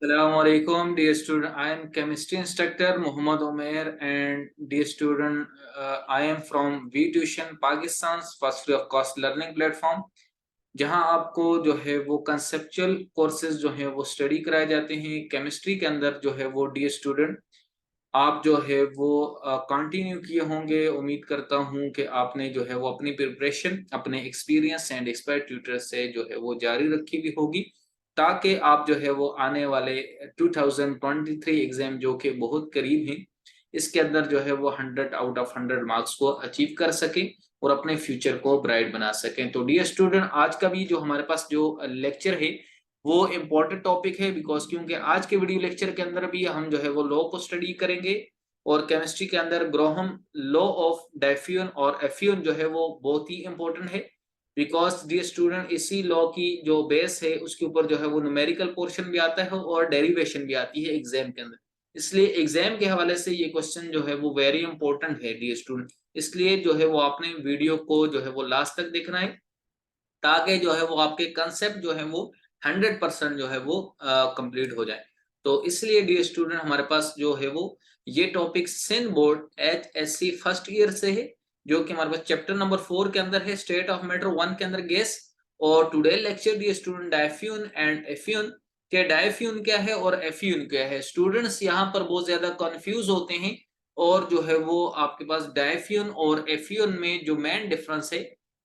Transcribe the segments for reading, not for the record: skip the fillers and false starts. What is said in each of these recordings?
Assalamualaikum, dear student. I am chemistry instructor Muhammad Umair, and dear student, I am from V Tuition, Pakistan's first free of cost learning platform. जहां आपको जो है वो conceptual courses जो है वो study कराए जाते हैं केमिस्ट्री के अंदर जो है वो डियर स्टूडेंट आप जो है वो कंटिन्यू किए होंगे। उम्मीद करता हूं कि आपने जो है वो अपनी प्रिपरेशन अपने एक्सपीरियंस एंड एक्सपर्ट ट्यूटर से जो है वो जारी रखी भी होगी, ताकि आप जो है वो आने वाले 2023 एग्जाम जो कि बहुत करीब हैं, इसके अंदर जो है वो 100 आउट ऑफ 100 मार्क्स को अचीव कर सकें और अपने फ्यूचर को ब्राइट बना सकें। तो डियर स्टूडेंट, आज का भी जो हमारे पास जो लेक्चर है वो इम्पोर्टेंट टॉपिक है, बिकॉज क्योंकि आज के वीडियो लेक्चर के अंदर भी हम जो है वो लॉ को स्टडी करेंगे और केमिस्ट्री के अंदर ग्रोहम लॉ ऑफ डायफ्यून और एफ्यून जो है वो बहुत ही इंपॉर्टेंट है। बिकॉज डियर स्टूडेंट, इसी लॉ की जो बेस है उसके ऊपर जो है वो न्यूमेरिकल पोर्शन भी आता है और डेरिवेशन भी आती है एग्जाम के अंदर। इसलिए एग्जाम के हवाले से ये क्वेश्चन जो है वो वेरी इंपॉर्टेंट है डियर स्टूडेंट। इसलिए जो है वो आपने वीडियो को जो है वो लास्ट तक देखना है, ताकि जो है वो आपके कंसेप्ट जो है वो 100% जो है वो कंप्लीट हो जाए। तो इसलिए डियर स्टूडेंट, हमारे पास जो है वो ये topic Sindh board HSC first year से है, जो कि हमारे पास चैप्टर नंबर 4 के अंदर है, स्टेट ऑफ मैटर 1 के अंदर गैस। और today lecture dear student diffusion and effusion, के डायफ्यून क्या है और एफ्यून क्या है। स्टूडेंट्स यहाँ पर बहुत ज्यादा कंफ्यूज होते हैं, और जो है वो आपके पास डायफ्यून और एफ्यून में जो मेन डिफरेंस है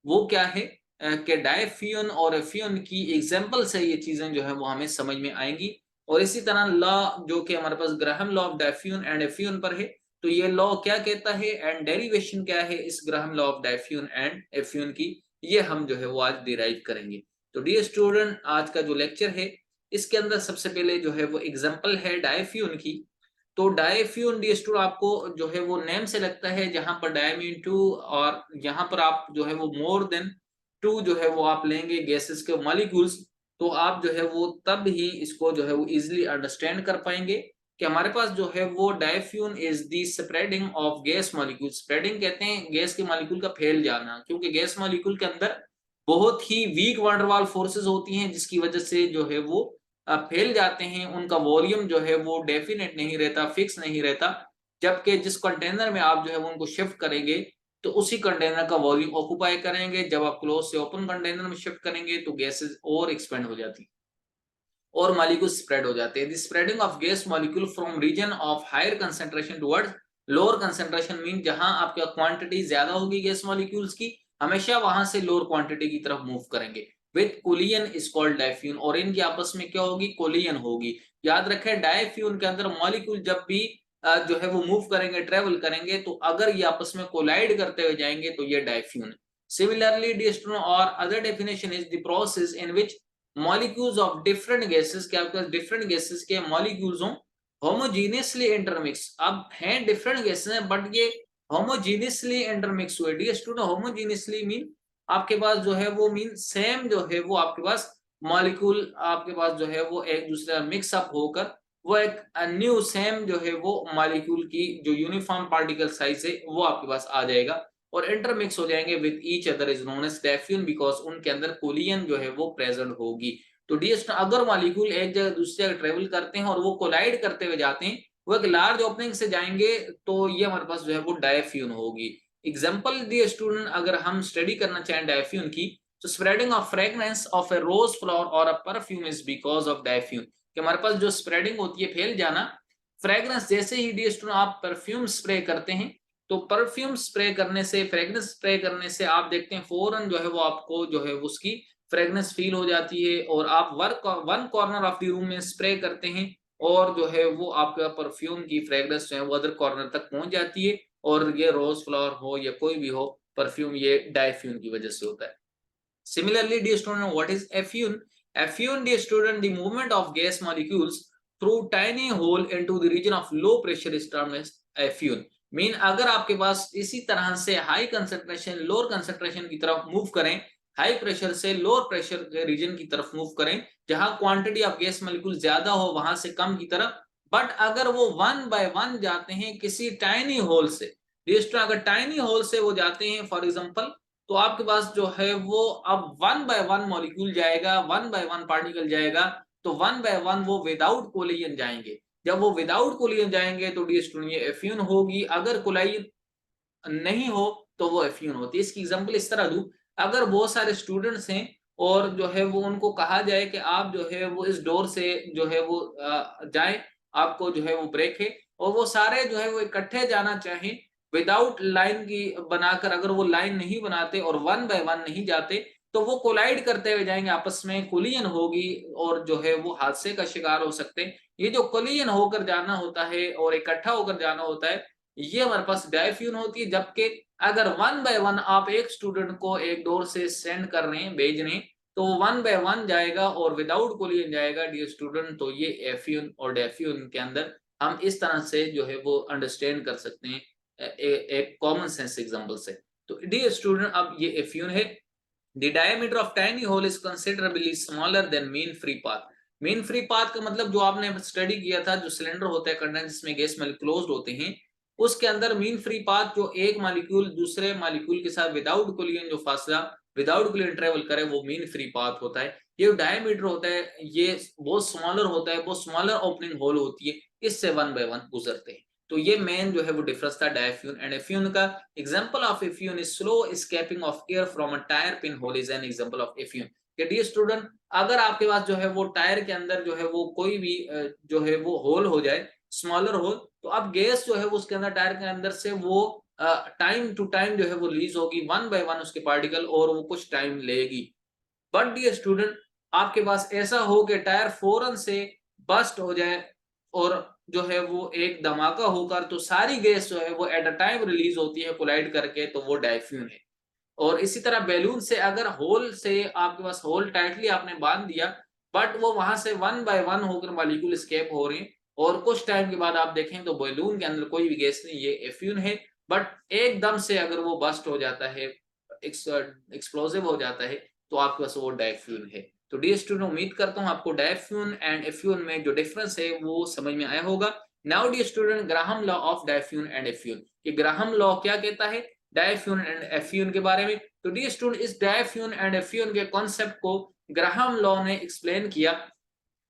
वो क्या है, कि डायफ्यून और एफ्यून की एग्जाम्पल से ये चीजें जो है वो हमें समझ में आएंगी। और इसी तरह लॉ जो कि हमारे पास Graham law of diffusion and एफ्यून पर है, तो ये लॉ क्या कहता है एंड डेरिवेशन क्या है इस Graham law of diffusion and एफ्यून की, ये हम जो है वो आज डिराइव करेंगे। तो डियर स्टूडेंट, आज का जो लेक्चर है इसके अंदर सबसे पहले जो है वो एग्जाम्पल है डायफ्यून की। तो डायफ्यून डियर स्टूडेंट आपको जो है वो नेम से लगता है, जहां पर डायमीन टू, और यहाँ पर आप जो है वो मोर देन टू जो है वो आप लेंगे गैसेस के मॉलिक्यूल्स, तो आप जो है वो तब ही इसको जो है वो इजीली अंडरस्टैंड कर पाएंगे कि हमारे पास जो है वो diffusion is the spreading of gas molecule. Spreading कहते हैं गैस के मॉलिक्यूल का फैल जाना, क्योंकि गैस मॉलिक्यूल के अंदर बहुत ही वीक वंडरवाल फोर्सेस होती हैं, जिसकी वजह से जो है वो फैल जाते हैं। उनका वॉल्यूम जो है वो डेफिनेट नहीं रहता, फिक्स नहीं रहता। जबकि जिस कंटेनर में आप जो है वो उनको शिफ्ट करेंगे, तो उसी कंटेनर का वॉल्यूम ऑक्युपाई करेंगे। जब आप क्लोज से ओपन कंटेनर में शिफ्ट करेंगे तो गैसेस और एक्सपेंड हो जाती है और मॉलिक्यूल स्प्रेड हो जाते हैं। The spreading of gas molecule from region of higher concentration towards lower concentration mean जहां आपका क्वांटिटी ज्यादा होगी गैस मॉलिक्यूल्स की, हमेशा वहां से लोअर क्वांटिटी की तरफ मूव करेंगे। विद कोलियन इज कॉल्ड डायफ्यून, और इनकी आपस में क्या होगी, कोलियन होगी। याद रखें, डायफ्यून के अंदर मॉलिक्यूल जब भी जो है वो मूव करेंगे, ट्रेवल करेंगे, तो अगर ये आपस में कोलाइड करते हुए जाएंगे तो ये डायफ्यून है। सिमिलरली डिस्ट्रो और other definition is the process in which molecules of different gases के, आपके पास डिफरेंट गैसेस के मॉलिक्यूल्स हों होमोजीनियसली इंटरमिक्स। अब हैं डिफरेंट गैसेस हैं बट ये होमोजीनियसली इंटरमिक्स हुए। डियर स्टूडेंट, होमोजीनियसली मीन आपके पास जो है वो मीन सेम जो है वो आपके पास मॉलिक्यूल आपके पास जो है वो एक दूसरे का मिक्स अप होकर वो एक न्यू सेम जो है वो मॉलिक्यूल की जो यूनिफॉर्म पार्टिकल साइज है वो आपके पास आ जाएगा और इंटरमिक्स हो जाएंगे with each other is known as diffusion, because उनके अंदर कोलियन जो है वो प्रेजेंट होगी। तो डियर, अगर मॉलिक्यूल एक जगह दूसरी जगह ट्रेवल करते हैं और वो कोलाइड करते हुए जाते हैं, वो एक लार्ज ओपनिंग से जाएंगे, तो ये हमारे पास जो है वो डायफ्यून होगी। एग्जाम्पल डियर स्टूडेंट, अगर हम स्टडी करना चाहें डायफ्यून की, तो spreading of fragrance of a rose flower और a perfume is because of diffusion. कि हमारे पास जो स्प्रेडिंग होती है, फैल जाना, फ्रेग्रेंस जैसे ही डियर स्टूडेंट आप परफ्यूम स्प्रे करते हैं, तो परफ्यूम स्प्रे करने से, फ्रेग्रेंस स्प्रे करने से आप देखते हैं फौरन जो है वो आपको जो है उसकी फ्रेग्रेंस फील हो जाती है, और आप one corner of the room में स्प्रे करते हैं और जो है वो आपका परफ्यूम की फ्रेग्रेंस जो है वो अदर कॉर्नर तक पहुंच जाती है। और ये रोज फ्लावर हो या कोई भी हो परफ्यूम, ये डायफ्यून की वजह से होता है। Similarly, dear student, what is effusion? Effusion, dear student, the movement of gas molecules through tiny hole into the region of low pressure is termed as effusion. Mean अगर आपके पास इसी तरह से हाई कंसेंट्रेशन लोअर कंसेंट्रेशन की तरफ move करें, high pressure से lower pressure के रीजन की तरफ मूव करें, जहां क्वांटिटी ऑफ गैस मॉलिक्यूल ज्यादा हो वहां से कम की तरफ, बट अगर वो वन बाय वन जाते हैं किसी टाइनी होल से, अगर टाइनी होल से वो जाते हैं फॉर एग्जांपल, तो आपके पास जो है वो अब वन बाय वन मॉलिक्यूल जाएगा, वन बाय वन पार्टिकल जाएगा, तो 1 बाय 1 वो विदाउट कोलिजन जाएंगे। जब वो विदाउट कोलिजन जाएंगे तो डियर स्टूडेंट ये एफ्यून होगी, अगर कोलिजन नहीं हो तो वो एफ्यून होती है। इसकी एग्जांपल इस तरह दूं, अगर बहुत सारे स्टूडेंट्स हैं और जो है वो उनको कहा जाए कि आप जो है वो इस डोर से जो है वो जाएं, आपको जो है वो ब्रेक है, और वो सारे जो है वो इकट्ठे जाना चाहें विदाउट लाइन की बनाकर, अगर वो लाइन नहीं बनाते और 1 बाय 1 नहीं जाते तो वो कोलाइड करते हुए जाएंगे, आपस में कोलिजन होगी और जो है वो हादसे का शिकार हो सकते हैं। ये जो कोलिजन होकर जाना होता है और इकट्ठा होकर जाना होता है, ये हमारे पास डायफ्यून होती है। जबकि अगर 1 बाय 1 आप एक स्टूडेंट को एक डोर से सेंड कर रहे हैं, भेज रहे हैं, तो 1 बाय 1 जाएगा और विदाउट कोलिजन जाएगा डियर स्टूडेंट। तो ये एफ्यून और डायफ्यून के अंदर हम इस तरह से जो है वो अंडरस्टैंड कर सकते हैं एक कॉमन सेंस एग्जांपल से। तो डियर स्टूडेंट अब ये एफ्यून है। The diameter of tiny hole is considerably smaller than mean free path. Mean free path का मतलब जो आपने स्टडी किया था, जो सिलेंडर होता है कंडेंस में गैस में क्लोज्ड होते हैं, उसके अंदर मीन फ्री पाथ जो एक मॉलिक्यूल दूसरे मॉलिक्यूल के साथ विदाउट कोलिजन जो फासला विदाउट कोलिजन ट्रेवल करे वो मीन फ्री पाथ होता है। ये डायमीटर होता है ये बहुत स्मॉलर होता है, बहुत स्मॉलर ओपनिंग होल होती है, इससे 1 बाय 1 गुजरते हैं। तो ये मेन जो है वो डिफरेंस था डायफ्यून एंड एफ्यून का। Example of effusion is slow escaping of air from a tyre pin hole is an example of effusion. कि डियर स्टूडेंट अगर आपके पास जो है वो टायर के अंदर जो है वो कोई भी जो है वो होल हो जाए, स्मॉलर होल, तो अब गैस जो है वो उसके अंदर टायर के अंदर से वो टाइम टू टाइम जो है वो रिलीज होगी 1 बाय 1 उसके पार्टिकल, और वो कुछ टाइम लेगी। बट डियर स्टूडेंट आपके पास ऐसा हो कि टायर फौरन से बस्ट हो जाए और जो है वो एक धमाका होकर तो सारी गैस जो है वो एट अ टाइम रिलीज होती है कोलाइड करके, तो वो डायफ्यून है। और इसी तरह बैलून से अगर होल से आपके पास होल टाइटली आपने बांध दिया, बट वो वहां से 1 बाय 1 होकर मॉलिक्यूल एस्केप हो रहे हैं और कुछ टाइम के बाद आप देखें तो बैलून के अंदर कोई भी गैस नहीं, ये एफ्यून है। बट एकदम से अगर वो बस्ट हो जाता है, एक्सप्लोसिव हो जाता है, तो आपके पास वो डायफ्यून है। तो डियर स्टूडेंट उम्मीद करता हूँ आपको डायफ्यून एंड एफ्यून में जो डिफरेंस है वो समझ में आया होगा। Now dear student Graham law of diffusion and effusion, कि ग्राहम लॉ क्या कहता है डायफ्यून एंड एफ्यून के बारे में। तो डियर स्टूडेंट इस डायफ्यून एंड एफ्यून के कॉन्सेप्ट को ग्राहम लॉ ने एक्सप्लेन किया।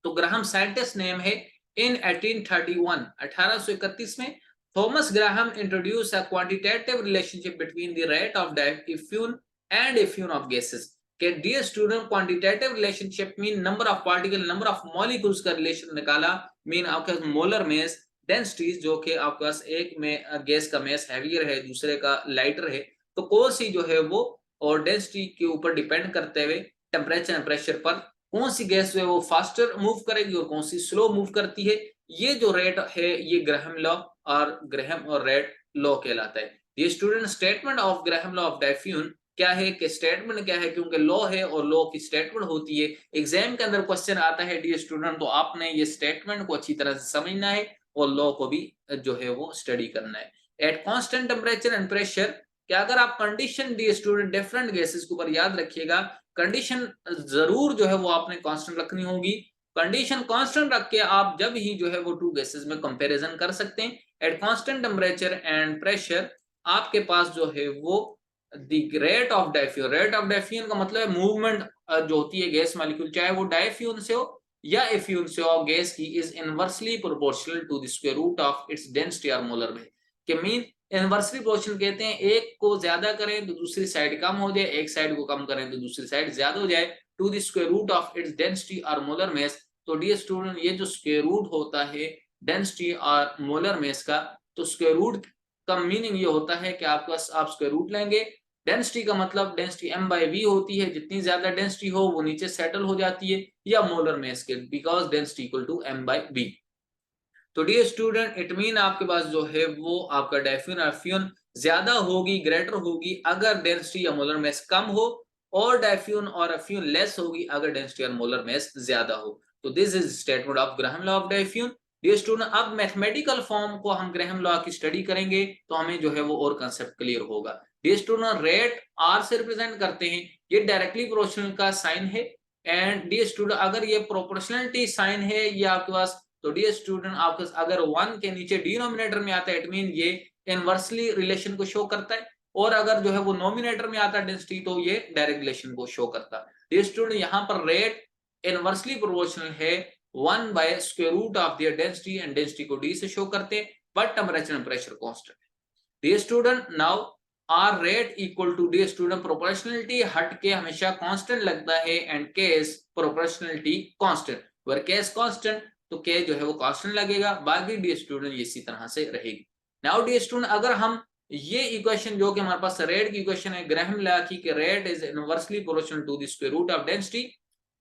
तो ग्राहम साइंटिस्ट नेम है। इन 1831 में Thomas Graham introduce a quantitative relationship between the rate of diffusion and effusion of gases. के dear student quantitative relationship mean number of particle number of molecules का relation निकाला, mean आपके molar mass densities, जो कि आपके पास एक में gas का मेस हैवियर है दूसरे का लाइटर है, तो कौन सी जो है वो और डेंसिटी के ऊपर डिपेंड करते हुए टेम्परेचर एंड प्रेशर पर कौन सी गैस जो है वो फास्टर मूव करेगी और कौन सी स्लो मूव करती है, ये जो रेट है ये ग्राहम लॉ और ग्राहम और रेट लॉ कहलाता है। ये student statement of Graham law of diffusion क्या है कि स्टेटमेंट क्या है, क्योंकि लॉ है और लॉ की स्टेटमेंट होती है, एग्जाम के अंदर क्वेश्चन आता है डियर स्टूडेंट, तो आपने ये स्टेटमेंट को अच्छी तरह से समझना है और लॉ को भी जो है वो स्टडी करना है। At constant temperature and pressure, क्या अगर आप condition dear student different gases के ऊपर याद रखिएगा, कंडीशन जरूर जो है वो आपने कांस्टेंट रखनी होगी। कंडीशन कांस्टेंट रख के आप जब ही जो है वो टू गैसेस में कंपैरिजन कर सकते हैं। At constant temperature and pressure आपके पास जो है वो the rate of diffusion, rate of diffusion का मतलब है मूवमेंट जो होती है गैस मॉलिक्यूल, चाहे वो डायफ्यून से हो या एफ्यून से हो गैस की, is inversely proportional to the square root of its density और मोलर वेट। के मीन इनवर्सली प्रोपोर्शनल कहते हैं एक को ज्यादा करें तो दूसरी साइड कम हो जाए, एक साइड को कम करें तो दूसरी साइड ज्यादा हो जाए, to the square root of its density और मोलर मास। तो डियर स्टूडेंट ये जो स्क्वायर रूट होता है डेंसिटी और मोलर मास का, तो स्क्वायर रूट का मीनिंग ये होता है कि आपके पास आप स्क्वायर रूट लेंगे, डेंसिटी का मतलब डेंसिटी m बाय v होती है, जितनी ज्यादा डेंसिटी हो वो नीचे सेटल हो जाती है, या मोलर मास के because density equal to m by v। तो डियर स्टूडेंट इट मीन आपके पास जो है वो आपका डायफ्यून एफ्यून ज्यादा होगी, ग्रेटर होगी अगर डेंसिटी या मोलर मास कम हो, और डायफ्यून और एफ्यून लेस होगी अगर डेंसिटी और मोलर मास ज्यादा हो। तो this is statement of Graham law of diffusion. Dear student अब मैथमेटिकल फॉर्म को हम ग्राहम लॉ की स्टडी करेंगे तो हमें जो है वो और कंसेप्ट क्लियर होगा। डियर स्टूडेंट रेट आर से रिप्रेजेंट करते हैं, ये डायरेक्टली प्रोपोर्शनल का साइन है। एंड डियर स्टूडेंट अगर ये प्रोपोर्शनलिटी साइन है ये आपके पास, तो डियर स्टूडेंट आपके अगर 1 के नीचे डिनोमिनेटर में आता है इट मीन ये इनवर्सली रिलेशन को शो करता है, और अगर जो है वो नोमिनेटर में आता है डेंसिटी तो ये डायरेक्ट रिलेशन को शो करता है। डियर स्टूडेंट यहाँ पर रेट इनवर्सली प्रोपोर्शनल है 1 by square root of their density, and density को डी से शो करते हैं, but temperature and pressure constant है। Dear student, now R rate equal to, dear student, proportionality हट के हमेशा कांस्टेंट लगता है, and K is proportionality constant, where K is constant तो के जो है वो कांस्टेंट लगेगा, बाकी डियर स्टूडेंट इसी तरह से रहेगी। नाउ डियर स्टूडेंट, अगर हम ये इक्वेशन जो कि हमारे पास रेट की इक्वेशन है, ग्राहम लॉ की, कि rate is inversely proportional to the square root of density,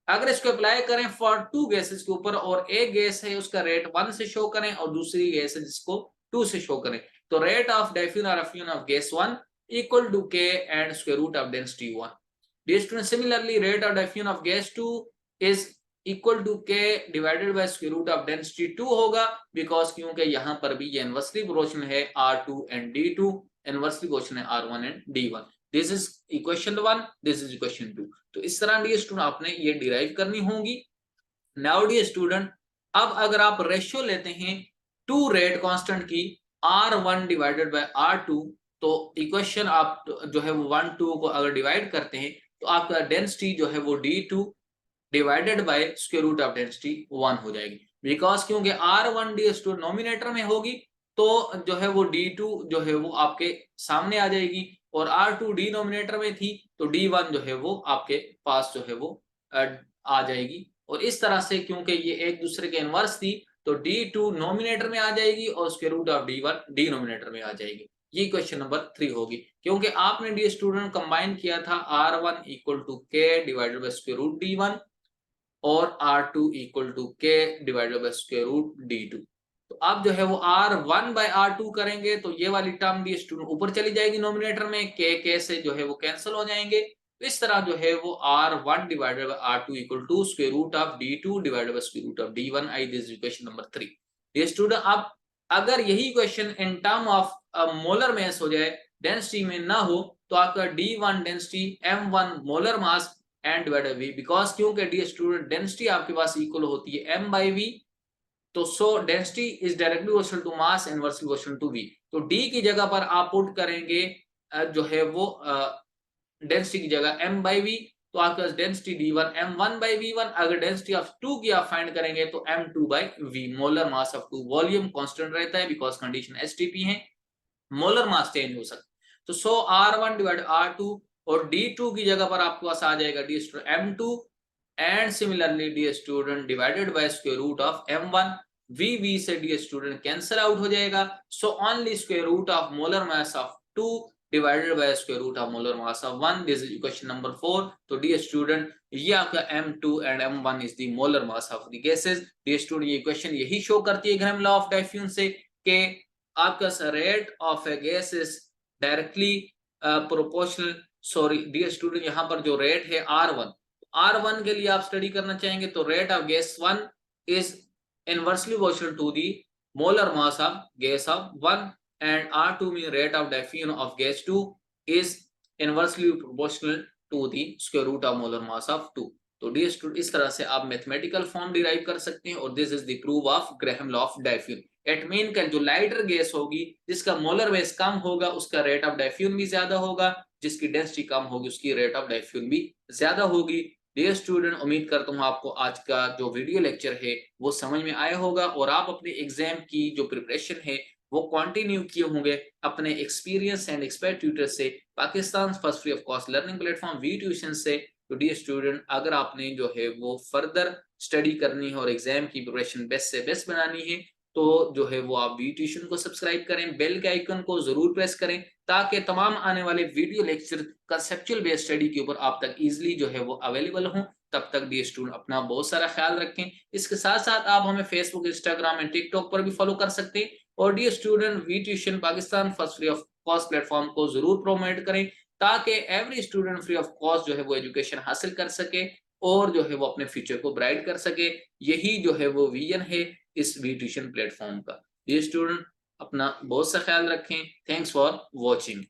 अगर इसको अप्लाई करें फॉर टू गैसेस के ऊपर, और एक गैस है उसका रेट 1 से शो करें और दूसरी गैस है जिसको 2 से शो करें, तो रेट ऑफ डिफ्यूजन और effusion of gas 1 equal to K and square root of density 1। Dear student, similarly rate of diffusion of gas 2 is equal to K divided by square root of density 2 होगा, because क्योंकि यहाँ पर भी ये inversely proportional है R2 and D2, inversely proportional है R1 and D1। This is equation 1, this is equation 2। तो इस तरह डियर स्टूडेंट आपने ये डिराइव करनी होगी। नाउ डियर स्टूडेंट, अब अगर आप रेशियो लेते हैं टू रेट कांस्टेंट की R1 डिवाइडेड बाय R2, तो इक्वेशन आप जो है वो 1 2 को अगर डिवाइड करते हैं तो आपका डेंसिटी जो है वो D2 divided by square root of density 1 हो जाएगी, बिकॉज क्योंकि R1 डियर स्टूडेंट नोमिनेटर में होगी, तो जो है वो D2 जो है वो आपके सामने आ जाएगी, और R2 डिनोमिनेटर में थी तो D1 जो है वो आपके पास जो है वो आ जाएगी। और इस तरह से क्योंकि ये एक दूसरे के इनवर्स थी, तो D2 नोमिनेटर में आ जाएगी और square root of D1 denominator में आ जाएगी। ये क्वेश्चन नंबर 3 होगी, क्योंकि आपने डी स्टूडेंट कंबाइन किया था R1 equal to K divided by square root D1 और R2 equal to K divided by square root D2। तो आप जो है वो R1 बाय R2 करेंगे तो ये वाली टर्म डी स्टूडेंट ऊपर चली जाएगी नोमिनेटर में, के से जो है वो कैंसिल हो जाएंगे। तो इस तरह जो है वो R1 divided by R2 equal to square root of D2 divided by square root of D1 I, this equation number 3। ये स्टूडेंट, अब अगर यही question in term of molar mass हो जाए, डेंसिटी में ना हो, तो आपका D1 density M1 molar mass and divided V, because क्योंकि डी स्टूडेंट डेंसिटी आपके पास इक्वल होती है M by V, तो so density is directly proportional to mass, inversely proportional to V। तो D की जगह पर आप पुट करेंगे जो है वो डेंसिटी की जगह M by V, तो आपके पास density D1 M1 by V1। अगर डेंसिटी ऑफ 2 की आप फाइंड करेंगे तो M2 by V, molar mass of 2, volume constant रहता है बिकॉज कंडीशन STP है, मोलर मास चेंज हो सकता है। तो सो R1 डिवाइड R2, और D2 की जगह पर आपके पास आ जाएगा dear M2, and similarly dear student divided by square root of M1, V से डी स्टूडेंट कैंसिल आउट हो जाएगा, so only square root of molar mass of 2 divided by square root of molar mass of 1, this is equation number 4। तो dear student, ये आपका M2 and M1 is the molar mass of the gases. Dear student, ये equation यही show करती है Graham law of diffusion से, कि आपका rate of a gas is directly proportional, sorry dear student, यहाँ पर जो रेट है R1 के लिए आप स्टडी करना चाहेंगे तो rate of gas 1 is inversely proportional to the molar mass of gas of 1, and R2 mean rate of diffusion of gas 2 is inversely proportional to the square root of molar mass of 2। तो dear student, इस तरह से आप mathematical form derive कर सकते हैं, और this is the proof of Graham law of diffusion. It mean का जो लाइटर गैस होगी, जिसका मोलर मास कम होगा, उसका रेट ऑफ डिफ्यूजन भी ज्यादा होगा, जिसकी डेंसिटी कम होगी उसकी रेट ऑफ डिफ्यूजन भी ज्यादा होगी। डियर स्टूडेंट, उम्मीद करता हूँ आपको आज का जो वीडियो लेक्चर है वो समझ में आया होगा, और आप अपने एग्जाम की जो प्रिपरेशन है वो कंटिन्यू किए होंगे अपने एक्सपीरियंस एंड एक्सपर्ट ट्यूटर से, Pakistan first free of cost learning platform we tuition से। तो डियर स्टूडेंट, अगर आपने जो है वो फर्दर स्टडी करनी है और एग्जाम की प्रिपरेशन बेस्ट से बेस्ट बनानी है, तो जो है वो आप वी ट्यूशन को सब्सक्राइब करें, बेल के आइकन को जरूर प्रेस करें, ताकि तमाम आने वाले video lecture conceptual based study के ऊपर आप तक इजीली जो है वो अवेलेबल हों। तब तक डी स्टूडेंट अपना बहुत सारा ख्याल रखें। इसके साथ साथ आप हमें फेसबुक, इंस्टाग्राम एंड टिकटॉक पर भी फॉलो कर सकते हैं, और dear student we tuition Pakistan first free of cost platform को जरूर प्रोमोट करें, ताकि every student free of cost जो है वो एजुकेशन हासिल कर सके और जो है वो अपने फ्यूचर को ब्राइट कर सके। यही जो है वो विजन है इस वी ट्यूशन प्लेटफॉर्म का। ये स्टूडेंट अपना बहुत सा ख्याल रखें। Thanks for watching.